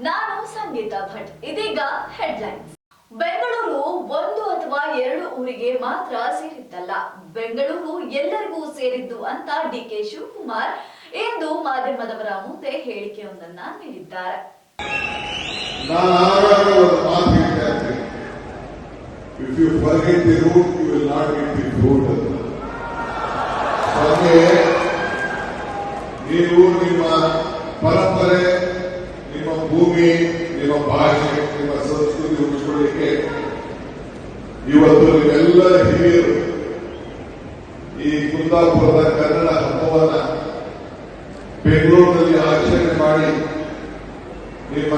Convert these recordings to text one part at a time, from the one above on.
ನಾನು ಸಂಗೀತಾ ಭಟ್. ಇದೀಗ ಹೆಡ್ಲೈನ್ಸ್. ಬೆಂಗಳೂರು ಒಂದು ಅಥವಾ ಎರಡು ಊರಿಗೆ ಮಾತ್ರ ಸೇರಿದ್ದಲ್ಲ, ಬೆಂಗಳೂರು ಎಲ್ಲರಿಗೂ ಸೇರಿದ್ದು ಅಂತ ಡಿಕೆ ಶಿವಕುಮಾರ್ ಇಂದು ಮಾಧ್ಯಮದವರ ಮುಂದೆ ಹೇಳಿಕೆಯೊಂದನ್ನ ನೀಡಿದ್ದಾರೆ. ನೀವು ನಿಮ್ಮ ಪರಂಪರೆ, ನಿಮ್ಮ ಭೂಮಿ, ನಿಮ್ಮ ಭಾಷೆ, ನಿಮ್ಮ ಸಂಸ್ಕೃತಿ ಉಳಿಸಿಕೊಳ್ಳಲಿಕ್ಕೆ ಇವತ್ತು ನೀವೆಲ್ಲ ಹಿರಿಯರು ಈ ಕುಂದಾಪುರದ ಕನ್ನಡ ಹಬ್ಬವನ್ನ ಬೆಂಗಳೂರಿನಲ್ಲಿ ಆಚರಣೆ ಮಾಡಿ ನಿಮ್ಮ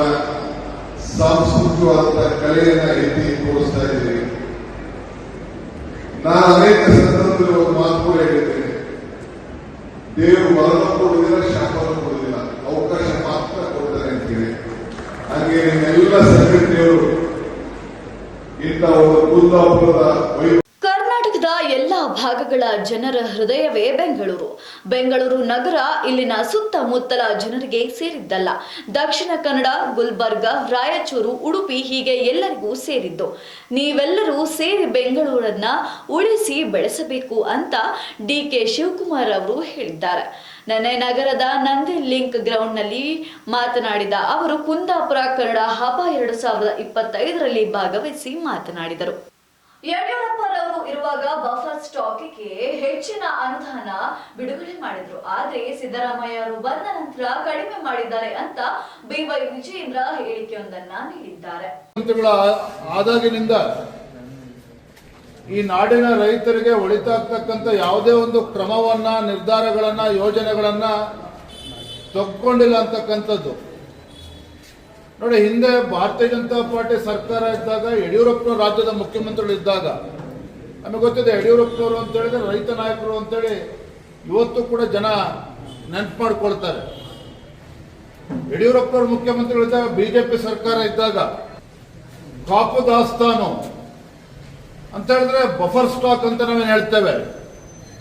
ಸಾಂಸ್ಕೃತಿಕವಾದ ಕಲೆಯನ್ನ ಎತ್ತಿ ತೋರಿಸ್ತಾ ಇದ್ದೀರಿ. ನಾನು ಅನೇಕ ಸಂದರ್ಭದಲ್ಲಿ ಒಂದು ಮಾತು ಕೂಡ ಹೇಳಿದ್ದೇನೆ, ದೇವರು ಬಲವನ್ನು ಕೊಡುವುದಿಲ್ಲ, ಶಾಪವನ್ನು ಕೊಡುವುದಿಲ್ಲ, ಅವಕಾಶ ಮಾತ್ರ ಕೊಡ್ತಾರೆ ಅಂತೇಳಿ. ಹಾಗೆ ನಿಮ್ಮೆಲ್ಲ ಸಂಘಟನೆಯವರು ಇಂಥ ಒಂದು ಕುಂದಾಪುರದ ಕರ್ನಾಟಕದ ಎಲ್ಲಾ ಭಾಗಗಳ ಜನರ ಹೃದಯವೇ ಬೆಂಗಳೂರು. ಬೆಂಗಳೂರು ನಗರ ಇಲ್ಲಿನ ಸುತ್ತಮುತ್ತಲ ಜನರಿಗೆ ಸೇರಿದ್ದಲ್ಲ. ದಕ್ಷಿಣ ಕನ್ನಡ, ಗುಲ್ಬರ್ಗ, ರಾಯಚೂರು, ಉಡುಪಿ ಹೀಗೆ ಎಲ್ಲರಿಗೂ ಸೇರಿದ್ದು. ನೀವೆಲ್ಲರೂ ಸೇರಿ ಬೆಂಗಳೂರನ್ನ ಉಳಿಸಿ ಬೆಳೆಸಬೇಕು ಅಂತ ಡಿಕೆ ಶಿವಕುಮಾರ್ ಅವರು ಹೇಳಿದ್ದಾರೆ. ನಿನ್ನೆ ನಗರದ ನಂದಿ ಲಿಂಕ್ ಗ್ರೌಂಡ್ನಲ್ಲಿ ಮಾತನಾಡಿದ ಅವರು ಕುಂದಾಪುರ ಕನ್ನಡ ಹಬ್ಬ 2025ರಲ್ಲಿ ಭಾಗವಹಿಸಿ ಮಾತನಾಡಿದರು. ಯಡಿಯೂರಪ್ಪರವರು ಇರುವಾಗ ಬಫರ್ ಸ್ಟಾಕಿಗೆ ಹೆಚ್ಚಿನ ಅನುದಾನ ಬಿಡುಗಡೆ ಮಾಡಿದ್ರು. ಆದ್ರೆ ಸಿದ್ದರಾಮಯ್ಯ ಅವರು ಬಂದ ನಂತರ ಕಡಿಮೆ ಮಾಡಿದ್ದಾರೆ ಅಂತ ಬಿವೈ ವಿಜಯೇಂದ್ರ ಹೇಳಿಕೆಯೊಂದನ್ನ ನೀಡಿದ್ದಾರೆ. ಆದಾಗಿನಿಂದ ಈ ನಾಡಿನ ರೈತರಿಗೆ ಒಳಿತಾಗ್ತಕ್ಕಂಥ ಯಾವುದೇ ಒಂದು ಕ್ರಮವನ್ನ, ನಿರ್ಧಾರಗಳನ್ನ, ಯೋಜನೆಗಳನ್ನ ತಗೊಂಡಿಲ್ಲ ಅಂತಕ್ಕಂಥದ್ದು ನೋಡಿ. ಹಿಂದೆ ಭಾರತೀಯ ಜನತಾ ಪಾರ್ಟಿ ಸರ್ಕಾರ ಇದ್ದಾಗ, ಯಡಿಯೂರಪ್ಪನವರು ರಾಜ್ಯದ ಮುಖ್ಯಮಂತ್ರಿಗಳು ಇದ್ದಾಗ ನಮಗೆ ಗೊತ್ತಿದೆ, ಯಡಿಯೂರಪ್ಪನವರು ಅಂತ ಹೇಳಿದ್ರೆ ರೈತ ನಾಯಕರು ಅಂತೇಳಿ ಇವತ್ತು ಕೂಡ ಜನ ನೆನಪು ಮಾಡ್ಕೊಳ್ತಾರೆ. ಯಡಿಯೂರಪ್ಪನವರು ಮುಖ್ಯಮಂತ್ರಿಗಳಿದ್ದಾಗ, ಬಿಜೆಪಿ ಸರ್ಕಾರ ಇದ್ದಾಗ ಕಾಪು ದಾಸ್ತಾನು ಅಂತ ಹೇಳಿದ್ರೆ ಬಫರ್ ಸ್ಟಾಕ್ ಅಂತ ನಾವೇನು ಹೇಳ್ತೇವೆ,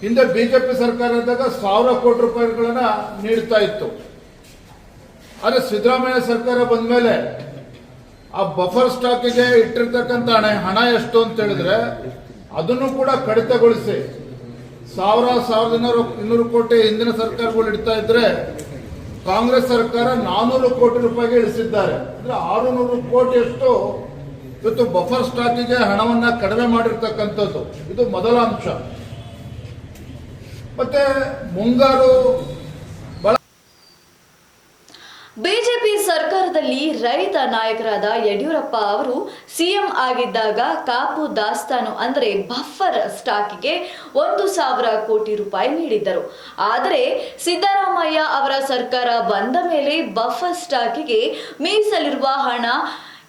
ಹಿಂದೆ ಬಿಜೆಪಿ ಸರ್ಕಾರ ಇದ್ದಾಗ 1000 ಕೋಟಿ ರೂಪಾಯಿಗಳನ್ನ ನೀಡ್ತಾ ಇತ್ತು. ಆದರೆ ಸಿದ್ದರಾಮಯ್ಯ ಸರ್ಕಾರ ಬಂದ ಮೇಲೆ ಆ ಬಫರ್ ಸ್ಟಾಕಿಗೆ ಇಟ್ಟಿರ್ತಕ್ಕಂಥ ಹಣ ಎಷ್ಟು ಅಂತ ಹೇಳಿದ್ರೆ ಅದನ್ನು ಕೂಡ ಕಡಿತಗೊಳಿಸಿ 1200 ಕೋಟಿ ಹಿಂದಿನ ಸರ್ಕಾರಗಳು ಇಡ್ತಾ ಇದ್ರೆ, ಕಾಂಗ್ರೆಸ್ ಸರ್ಕಾರ 400 ಕೋಟಿ ರೂಪಾಯಿಗೆ ಇಳಿಸಿದ್ದಾರೆ. ಅಂದ್ರೆ 600 ಕೋಟಿಯಷ್ಟು ಇವತ್ತು ಬಫರ್ ಸ್ಟಾಕಿಗೆ ಹಣವನ್ನ ಕಡಿಮೆ ಮಾಡಿರ್ತಕ್ಕಂಥದ್ದು. ಇದು ಮೊದಲ ಅಂಶ. ಮತ್ತೆ ಮುಂಗಾರು ಬಿಜೆಪಿ ಸರ್ಕಾರದಲ್ಲಿ ರೈತ ನಾಯಕರಾದ ಯಡಿಯೂರಪ್ಪ ಅವರು ಸಿಎಂ ಆಗಿದ್ದಾಗ ಕಾಪು ದಾಸ್ತಾನು ಅಂದರೆ ಬಫರ್ ಸ್ಟಾಕಿಗೆ 1,000 ಕೋಟಿ ರೂಪಾಯಿ ನೀಡಿದ್ದರು. ಆದರೆ ಸಿದ್ದರಾಮಯ್ಯ ಅವರ ಸರ್ಕಾರ ಬಂದ ಮೇಲೆ ಬಫರ್ ಸ್ಟಾಕಿಗೆ ಮೀಸಲಿರುವ ಹಣ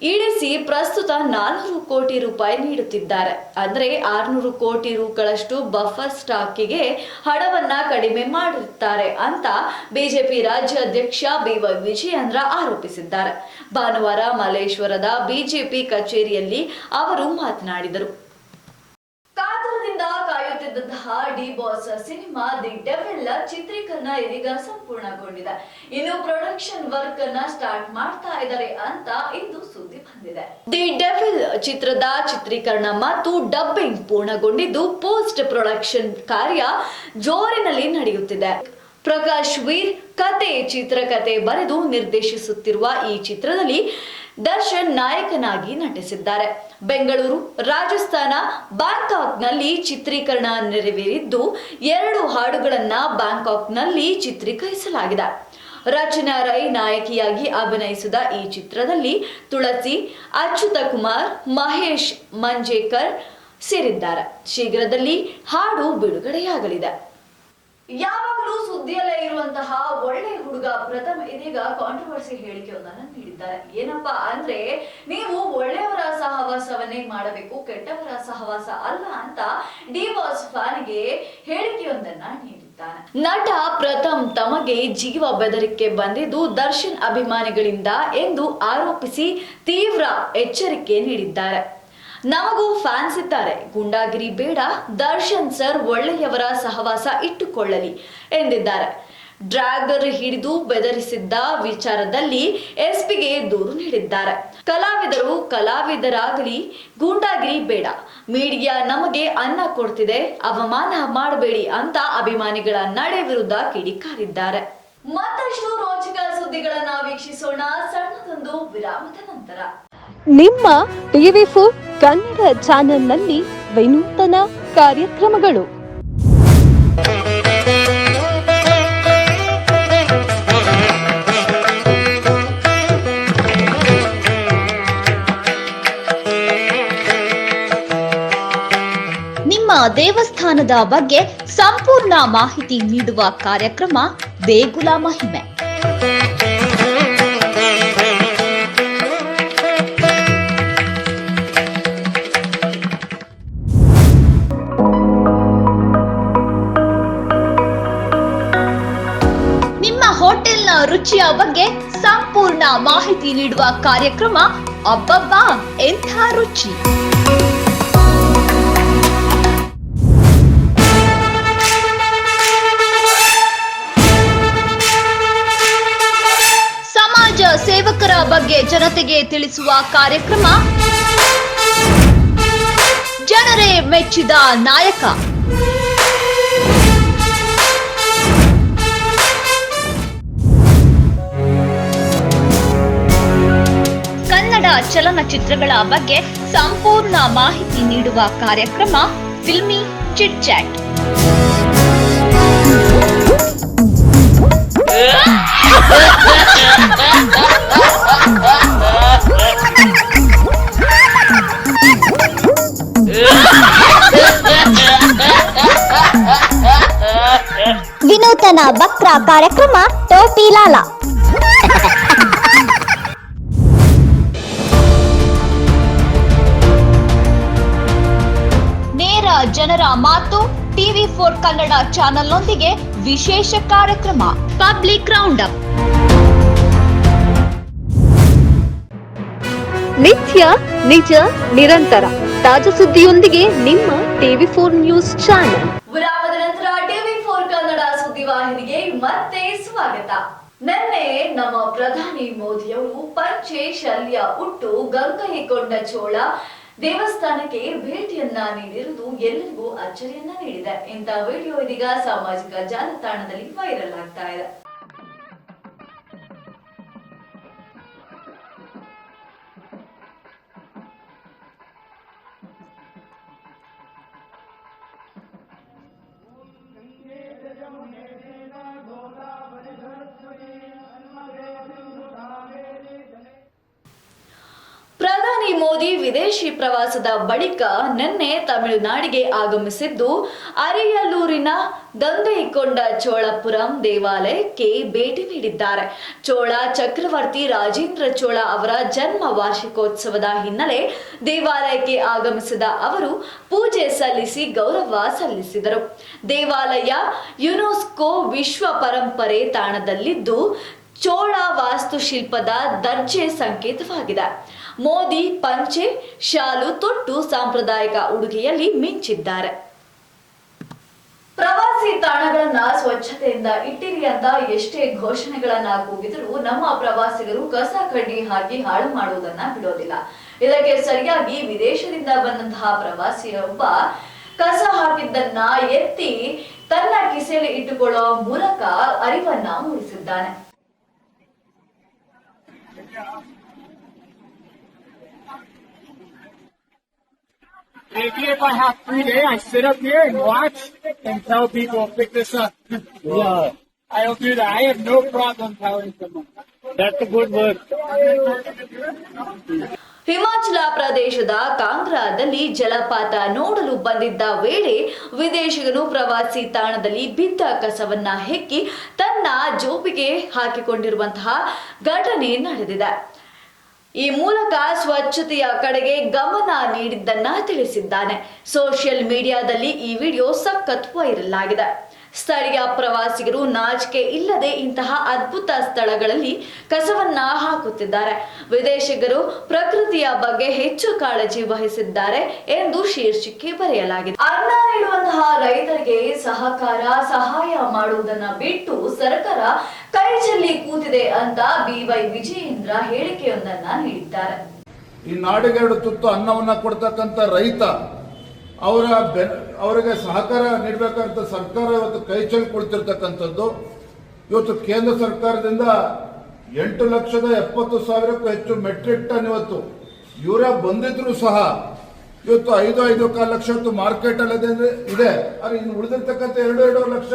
ಇಳಿಸಿ ಪ್ರಸ್ತುತ 400 ಕೋಟಿ ರೂಪಾಯಿ ನೀಡುತ್ತಿದ್ದಾರೆ. ಅಂದರೆ 600 ಕೋಟಿ ರೂಗಳಷ್ಟು ಬಫರ್ ಸ್ಟಾಕಿಗೆ ಹಣವನ್ನ ಕಡಿಮೆ ಮಾಡಿರುತ್ತಾರೆ ಅಂತ ಬಿಜೆಪಿ ರಾಜ್ಯಾಧ್ಯಕ್ಷ ಬಿವೈ ವಿಜಯೇಂದ್ರ ಆರೋಪಿಸಿದ್ದಾರೆ. ಭಾನುವಾರ ಮಲ್ಲೇಶ್ವರದ ಬಿಜೆಪಿ ಕಚೇರಿಯಲ್ಲಿ ಅವರು ಮಾತನಾಡಿದರು. ಕಾಯುತ್ತಿದ್ದಂತಹ D Boss cinema the Devil ಚಿತ್ರೀಕರಣ ಇದೀಗ ಸಂಪೂರ್ಣಗೊಂಡಿದೆ. ಇನ್ನು ಪ್ರೊಡಕ್ಷನ್ ವರ್ಕ್ ಅನ್ನ ಸ್ಟಾರ್ಟ್ ಮಾಡ್ತಾ ಇದ್ದಾರೆ ಅಂತ ಇಂದು ಸುದ್ದಿ ಬಂದಿದೆ. ದಿ ಡೆವಿಲ್ ಚಿತ್ರದ ಚಿತ್ರೀಕರಣ ಮತ್ತು ಡಬ್ಬಿಂಗ್ ಪೂರ್ಣಗೊಂಡಿದ್ದು ಪೋಸ್ಟ್ ಪ್ರೊಡಕ್ಷನ್ ಕಾರ್ಯ ಜೋರಿನಲ್ಲಿ ನಡೆಯುತ್ತಿದೆ. ಪ್ರಕಾಶ್ ವೀರ್ ಚಿತ್ರಕಥೆ ಬರೆದು ನಿರ್ದೇಶಿಸುತ್ತಿರುವ ಈ ಚಿತ್ರದಲ್ಲಿ ದರ್ಶನ್ ನಾಯಕನಾಗಿ ನಟಿಸಿದ್ದಾರೆ. ಬೆಂಗಳೂರು, ರಾಜಸ್ಥಾನ, ಬ್ಯಾಂಕಾಕ್ನಲ್ಲಿ ಚಿತ್ರೀಕರಣ ನೆರವೇರಿದ್ದು 2 ಹಾಡುಗಳನ್ನ ಬ್ಯಾಂಕಾಕ್ನಲ್ಲಿ ಚಿತ್ರೀಕರಿಸಲಾಗಿದೆ. ರಚನಾ ರೈ ನಾಯಕಿಯಾಗಿ ಅಭಿನಯಿಸಿದ ಈ ಚಿತ್ರದಲ್ಲಿ ತುಳಸಿ, ಅಚ್ಯುತ ಕುಮಾರ್, ಮಹೇಶ್ ಮಂಜೇಕರ್ ಸೇರಿದ್ದಾರೆ. ಶೀಘ್ರದಲ್ಲಿ ಹಾಡು ಬಿಡುಗಡೆಯಾಗಲಿದೆ. ಯಾವಾಗಲೂ ಸುದ್ದಿಯಲ್ಲೇ ಇರುವಂತಹ ಒಳ್ಳೆ ಹುಡುಗ ಪ್ರಥಮ್ ಇದೀಗ ಕಾಂಟ್ರವರ್ಸಿ ಹೇಳಿಕೆಯೊಂದನ್ನು ನೀಡಿದ್ದಾರೆ. ಏನಪ್ಪಾ ಅಂದ್ರೆ, ನೀವು ಒಳ್ಳೆಯವರ ಸಹವಾಸವನ್ನೇ ಮಾಡಬೇಕು, ಕೆಟ್ಟವರ ಸಹವಾಸ ಅಲ್ಲ ಅಂತ ಡಿವಾಸ್ ಫ್ಯಾನ್ಗೆ ಹೇಳಿಕೆಯೊಂದನ್ನ ನೀಡಿದ್ದಾರೆ. ನಟ ಪ್ರಥಮ್ ತಮಗೆ ಜೀವ ಬೆದರಿಕೆ ಬಂದಿದ್ದು ದರ್ಶನ್ ಅಭಿಮಾನಿಗಳಿಂದ ಎಂದು ಆರೋಪಿಸಿ ತೀವ್ರ ಎಚ್ಚರಿಕೆ ನೀಡಿದ್ದಾರೆ. ನಮಗೂ ಫ್ಯಾನ್ಸ್ ಇದ್ದಾರೆ, ಗುಂಡಾಗಿರಿ ಬೇಡ, ದರ್ಶನ್ ಸರ್ ಒಳ್ಳೆಯವರ ಸಹವಾಸ ಇಟ್ಟುಕೊಳ್ಳಲಿ ಎಂದಿದ್ದಾರೆ. ಡ್ರ್ಯಾಗರ್ ಹಿಡಿದು ಬೆದರಿಸಿದ್ದ ವಿಚಾರದಲ್ಲಿ ಎಸ್ಪಿಗೆ ದೂರು ನೀಡಿದ್ದಾರೆ. ಕಲಾವಿದರು ಕಲಾವಿದರಾಗಲಿ, ಗೂಂಡಾಗಿರಿ ಬೇಡ, ಮೀಡಿಯಾ ನಮಗೆ ಅನ್ನ ಕೊಡ್ತಿದೆ, ಅವಮಾನ ಮಾಡಬೇಡಿ ಅಂತ ಅಭಿಮಾನಿಗಳ ನಡೆ ವಿರುದ್ಧ ಕಿಡಿಕಾರಿದ್ದಾರೆ. ಮತ್ತಷ್ಟು ರೋಚಕ ಸುದ್ದಿಗಳನ್ನ ವೀಕ್ಷಿಸೋಣ ಸಣ್ಣದೊಂದು ವಿರಾಮದ ನಂತರ. ನಿಮ್ಮ TV4 ಕನ್ನಡ ಚಾನೆಲ್ನಲ್ಲಿ ವಿನೂತನ ಕಾರ್ಯಕ್ರಮಗಳು. ನಿಮ್ಮ ದೇವಸ್ಥಾನದ ಬಗ್ಗೆ ಸಂಪೂರ್ಣ ಮಾಹಿತಿ ನೀಡುವ ಕಾರ್ಯಕ್ರಮ ದೇಗುಲ ಮಹಿಮೆ. ನಿಮ್ಮ ಹೋಟೆಲ್ನ ರುಚಿಯ ಬಗ್ಗೆ ಸಂಪೂರ್ಣ ಮಾಹಿತಿ ನೀಡುವ ಕಾರ್ಯಕ್ರಮ ಅಬ್ಬಬ್ಬಾ ಎಂಥ ರುಚಿ. ಸಮಾಜ ಸೇವಕರ ಬಗ್ಗೆ ಜನತೆಗೆ ತಿಳಿಸುವ ಕಾರ್ಯಕ್ರಮ ಜನರೇ ಮೆಚ್ಚಿದ ನಾಯಕ. ಕನ್ನಡ ಚಲನಚಿತ್ರಗಳ ಬಗ್ಗೆ ಸಂಪೂರ್ಣ ಮಾಹಿತಿ ನೀಡುವ ಕಾರ್ಯಕ್ರಮ ಫಿಲ್ಮಿ ಚಿಟ್ ಚಾಟ್. ವಿನೂತನ ವಕ್ರ ಕಾರ್ಯಕ್ರಮ ಟೋಪಿ ಲಾಲ. ನೇರ ಜನರ ಮಾತು TV4 ಕನ್ನಡ ಚಾನೆಲ್ನೊಂದಿಗೆ ವಿಶೇಷ ಕಾರ್ಯಕ್ರಮ ಪಬ್ಲಿಕ್ ರೌಂಡ್ ಅಪ್. ನಿತ್ಯ ನಿಜ ನಿರಂತರ ತಾಜಾ ಸುದ್ದಿಯೊಂದಿಗೆ ನಿಮ್ಮ TV4 ನ್ಯೂಸ್ ಚಾನೆಲ್. ವಿರಾಮದ ನಂತರ TV4 ಕನ್ನಡ ಸುದ್ದಿವಾಹಿನಿಗೆ ಮತ್ತೆ ಸ್ವಾಗತ. ನಿನ್ನೆ ನಮ್ಮ ಪ್ರಧಾನಿ ಮೋದಿಯವರು ಪಂಚೆ ಶಲ್ಯ ಉಟ್ಟು ಗಂಗೈಕೊಂಡ ಚೋಳ ದೇವಸ್ಥಾನಕ್ಕೆ ಭೇಟಿಯನ್ನ ನೀಡಿರುವುದು ಎಲ್ಲರಿಗೂ ಅಚ್ಚರಿಯನ್ನ ನೀಡಿದೆ. ಇಂಥ ವಿಡಿಯೋ ಇದೀಗ ಸಾಮಾಜಿಕ ಜಾಲತಾಣದಲ್ಲಿ ವೈರಲ್ ಆಗ್ತಾ ಇದೆ. ಪ್ರಧಾನಿ ಮೋದಿ ವಿದೇಶಿ ಪ್ರವಾಸದ ಬಳಿಕ ನಿನ್ನೆ ತಮಿಳುನಾಡಿಗೆ ಆಗಮಿಸಿದ್ದು ಅರಿಯಲ್ಲೂರಿನ ಗಂಗೈಕೊಂಡ ಚೋಳಪುರಂ ದೇವಾಲಯಕ್ಕೆ ಭೇಟಿ ನೀಡಿದ್ದಾರೆ. ಚೋಳ ಚಕ್ರವರ್ತಿ ರಾಜೇಂದ್ರ ಚೋಳ ಅವರ ಜನ್ಮ ವಾರ್ಷಿಕೋತ್ಸವದ ಹಿನ್ನೆಲೆ ದೇವಾಲಯಕ್ಕೆ ಆಗಮಿಸಿದ ಅವರು ಪೂಜೆ ಸಲ್ಲಿಸಿ ಗೌರವ ಸಲ್ಲಿಸಿದರು. ದೇವಾಲಯ ಯುನೆಸ್ಕೋ ವಿಶ್ವ ಪರಂಪರೆ ತಾಣದಲ್ಲಿದ್ದು ಚೋಳ ವಾಸ್ತುಶಿಲ್ಪದ ದರ್ಜೆ ಸಂಕೇತವಾಗಿದೆ. ಮೋದಿ ಪಂಚೆ ಶಾಲು ತೊಟ್ಟು ಸಾಂಪ್ರದಾಯಿಕ ಉಡುಗೆಯಲ್ಲಿ ಮಿಂಚಿದ್ದಾರೆ. ಪ್ರವಾಸಿ ತಾಣಗಳನ್ನ ಸ್ವಚ್ಛತೆಯಿಂದ ಇಟ್ಟಿರಿ ಅಂತ ಎಷ್ಟೇ ಘೋಷಣೆಗಳನ್ನ ಕೂಗಿದರೂ ನಮ್ಮ ಪ್ರವಾಸಿಗರು ಕಸ ಕಡ್ಡಿ ಹಾಕಿ ಹಾಳು ಮಾಡುವುದನ್ನ ಬಿಡೋದಿಲ್ಲ. ಇದಕ್ಕೆ ಸರಿಯಾಗಿ ವಿದೇಶದಿಂದ ಬಂದಂತಹ ಪ್ರವಾಸಿಯೊಬ್ಬ ಕಸ ಹಾಕಿದ್ದನ್ನ ಎತ್ತಿ ತನ್ನ ಕಿಸೆಯಲ್ಲಿ ಇಟ್ಟುಕೊಳ್ಳುವ ಮೂಲಕ ಅರಿವನ್ನ ಮೂಡಿಸಿದ್ದಾನೆ. Maybe if I have free day, I sit up here and watch and tell people, pick this up. Yeah. I'll do that. I have no problem telling someone. That's a good word. Himachal ಪ್ರದೇಶದ ಕಾಂಗ್ರಾದಲ್ಲಿ ಜಲಪಾತ ನೋಡಲು ಬಂದಿದ್ದ ವೇಳೆ ವಿದೇಶಿಗರು ಪ್ರವಾಸಿ ತಾಣದಲ್ಲಿ ಬಿದ್ದ ಕಸವನ್ನ ಹೆಕ್ಕಿ ತನ್ನ ಜೋಬಿಗೆ ಹಾಕಿಕೊಂಡಿರುವಂತಹ ಘಟನೆ ನಡೆದಿದೆ. ಈ ಮೂಲಕ ಸ್ವಚ್ಛತೆಯ ಕಡೆಗೆ ಗಮನ ನೀಡಿದ್ದನ್ನ ತಿಳಿಸಿದ್ದಾನೆ. ಸೋಷಿಯಲ್ ಮೀಡಿಯಾದಲ್ಲಿ ಈ ವಿಡಿಯೋ ಸಖತ್ ವೈರಲ್ ಆಗಿದೆ. ಸ್ಥಳೀಯ ಪ್ರವಾಸಿಗರು ನಾಚಿಕೆ ಇಲ್ಲದೆ ಇಂತಹ ಅದ್ಭುತ ಸ್ಥಳಗಳಲ್ಲಿ ಕಸವನ್ನ ಹಾಕುತ್ತಿದ್ದಾರೆ. ವಿದೇಶಿಗರು ಪ್ರಕೃತಿಯ ಬಗ್ಗೆ ಹೆಚ್ಚು ಕಾಳಜಿ ವಹಿಸಿದ್ದಾರೆ ಎಂದು ಶೀರ್ಷಿಕೆ ಬರೆಯಲಾಗಿದೆ. ಅನ್ನ ನೀಡುವಂತಹ ರೈತರಿಗೆ ಸಹಾಯ ಮಾಡುವುದನ್ನ ಬಿಟ್ಟು ಸರ್ಕಾರ ಕೈ ಚೆಲ್ಲಿ ಕೂತಿದೆ ಅಂತ BY ವಿಜಯೇಂದ್ರ ಹೇಳಿಕೆಯೊಂದನ್ನ ನೀಡಿದ್ದಾರೆ. ಈ ನಾಡಿಗೆರಡು ತುತ್ತು ಅನ್ನವನ್ನ ಕೊಡ್ತಕ್ಕಂಥ ರೈತ ಅವರಿಗೆ ಸಹಕಾರ ನೀಡಬೇಕಂತ ಸರ್ಕಾರ ಇವತ್ತು ಕೈ ಚೆಲ್ಲಿ ಕುಳಿತಿರ್ತಕ್ಕಂಥದ್ದು. ಇವತ್ತು ಕೇಂದ್ರ ಸರ್ಕಾರದಿಂದ 8,70,000ಕ್ಕೂ ಹೆಚ್ಚು ಮೆಟ್ರಿಕ್ ಟನ್ ಇವತ್ತು ಯೂರಿಯಾ ಬಂದಿದ್ರು ಸಹ ಇವತ್ತು 5,5,4 ಲಕ್ಷ ಇವತ್ತು ಮಾರ್ಕೆಟ್ ಅಲ್ಲಿ ಇದೆ. ಆದರೆ ಇನ್ನು ಉಳಿದಿರ್ತಕ್ಕಂಥ 2 ಲಕ್ಷ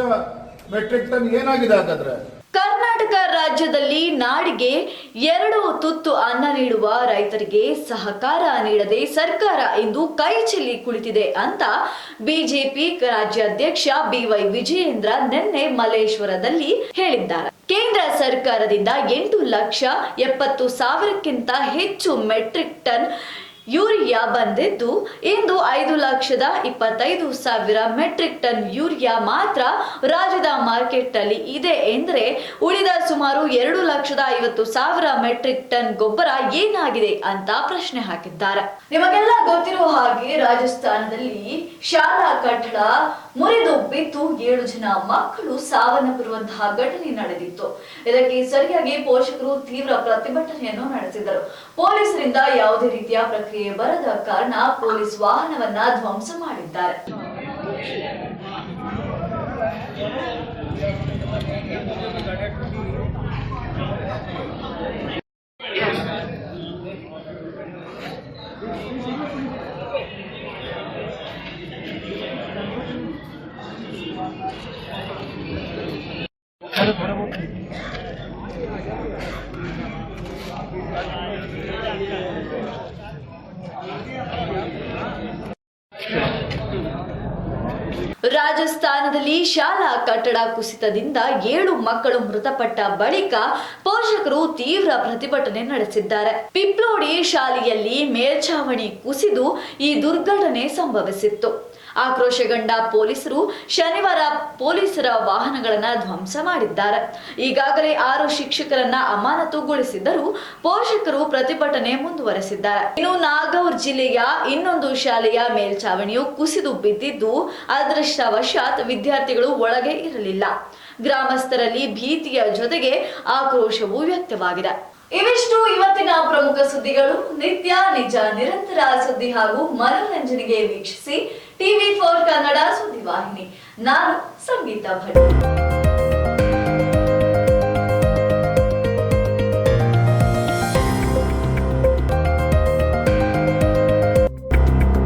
ಮೆಟ್ರಿಕ್ ಟನ್ ಏನಾಗಿದೆ ಹಾಗಾದ್ರೆ? ಕರ್ನಾಟಕ ರಾಜ್ಯದಲ್ಲಿ ನಾಡಿಗೆ 2 ತುತ್ತು ಅನ್ನ ನೀಡುವ ರೈತರಿಗೆ ಸಹಕಾರ ನೀಡದೆ ಸರ್ಕಾರ ಇಂದು ಕೈ ಚೆಲ್ಲಿ ಕುಳಿತಿದೆ ಅಂತ ಬಿಜೆಪಿ ರಾಜ್ಯಾಧ್ಯಕ್ಷ BY ವಿಜಯೇಂದ್ರ ನಿನ್ನೆ ಮಲ್ಲೇಶ್ವರದಲ್ಲಿ ಹೇಳಿದ್ದಾರೆ. ಕೇಂದ್ರ ಸರ್ಕಾರದಿಂದ 8,70,000ಕ್ಕಿಂತ ಹೆಚ್ಚು ಮೆಟ್ರಿಕ್ ಟನ್ ಯೂರಿಯಾ ಬಂದಿದ್ದು ಇಂದು 5,25,000 ಮೆಟ್ರಿಕ್ ಟನ್ ಯೂರಿಯಾ ಮಾತ್ರ ರಾಜ್ಯದ ಮಾರ್ಕೆಟ್ ಅಲ್ಲಿ ಇದೆ ಎಂದರೆ ಉಳಿದ ಸುಮಾರು 2,50,000 ಮೆಟ್ರಿಕ್ ಟನ್ ಗೊಬ್ಬರ ಏನಾಗಿದೆ ಅಂತ ಪ್ರಶ್ನೆ ಹಾಕಿದ್ದಾರೆ. ನಿಮಗೆಲ್ಲ ಗೊತ್ತಿರುವ ಹಾಗೆ ರಾಜಸ್ಥಾನದಲ್ಲಿ ಶಾಲಾ ಕಟ್ಟಡ ಮುರಿದು ಬಿದ್ದು 7 ಜನ ಮಕ್ಕಳು ಸಾವನ್ನಪ್ಪಿರುವಂತಹ ಘಟನೆ ನಡೆದಿತ್ತು. ಇದಕ್ಕೆ ಸರಿಯಾಗಿ ಪೋಷಕರು ತೀವ್ರ ಪ್ರತಿಭಟನೆಯನ್ನು ನಡೆಸಿದರು. ಪೊಲೀಸರಿಂದ ಯಾವುದೇ ರೀತಿಯ ಪ್ರಕ್ರಿಯೆ ಬರದ ಕಾರಣ ಪೊಲೀಸ್ ವಾಹನವನ್ನ ಧ್ವಂಸ ಮಾಡಿದ್ದಾರೆ. ರಾಜಸ್ಥಾನದಲ್ಲಿ ಶಾಲಾ ಕಟ್ಟಡ ಕುಸಿತದಿಂದ 7 ಮಕ್ಕಳು ಮೃತಪಟ್ಟ ಬಳಿಕ ಪೋಷಕರು ತೀವ್ರ ಪ್ರತಿಭಟನೆ ನಡೆಸಿದ್ದಾರೆ. ಪಿಪ್ಲೋಡಿ ಶಾಲೆಯಲ್ಲಿ ಮೇಲ್ಛಾವಣಿ ಕುಸಿದು ಈ ದುರ್ಘಟನೆ ಸಂಭವಿಸಿತ್ತು. ಆಕ್ರೋಶಗೊಂಡ ಪೊಲೀಸರು ಶನಿವಾರ ಪೊಲೀಸರ ವಾಹನಗಳನ್ನ ಧ್ವಂಸ ಮಾಡಿದ್ದಾರೆ. ಈಗಾಗಲೇ 6 ಶಿಕ್ಷಕರನ್ನ ಅಮಾನತುಗೊಳಿಸಿದ್ದರೂ ಪೋಷಕರು ಪ್ರತಿಭಟನೆ ಮುಂದುವರೆಸಿದ್ದಾರೆ. ಇನ್ನು ನಾಗೌರ್ ಜಿಲ್ಲೆಯ ಇನ್ನೊಂದು ಶಾಲೆಯ ಮೇಲ್ಛಾವಣಿಯು ಕುಸಿದು ಬಿದ್ದಿದ್ದು ಅದೃಷ್ಟವಶಾತ್ ವಿದ್ಯಾರ್ಥಿಗಳು ಒಳಗೆ ಇರಲಿಲ್ಲ. ಗ್ರಾಮಸ್ಥರಲ್ಲಿ ಭೀತಿಯ ಜೊತೆಗೆ ಆಕ್ರೋಶವೂ ವ್ಯಕ್ತವಾಗಿದೆ. ಇವಿಷ್ಟು ಇವತ್ತಿನ ಪ್ರಮುಖ ಸುದ್ದಿಗಳು. ನಿತ್ಯ ನಿಜ ನಿರಂತರ ಸುದ್ದಿ ಹಾಗೂ ಮನೋರಂಜನೆಗೆ ವೀಕ್ಷಿಸಿ TV4 ಕನ್ನಡ ಸುದ್ದಿವಾಹಿನಿ. ನಾನು ಸಂಗೀತ ಭಟ್.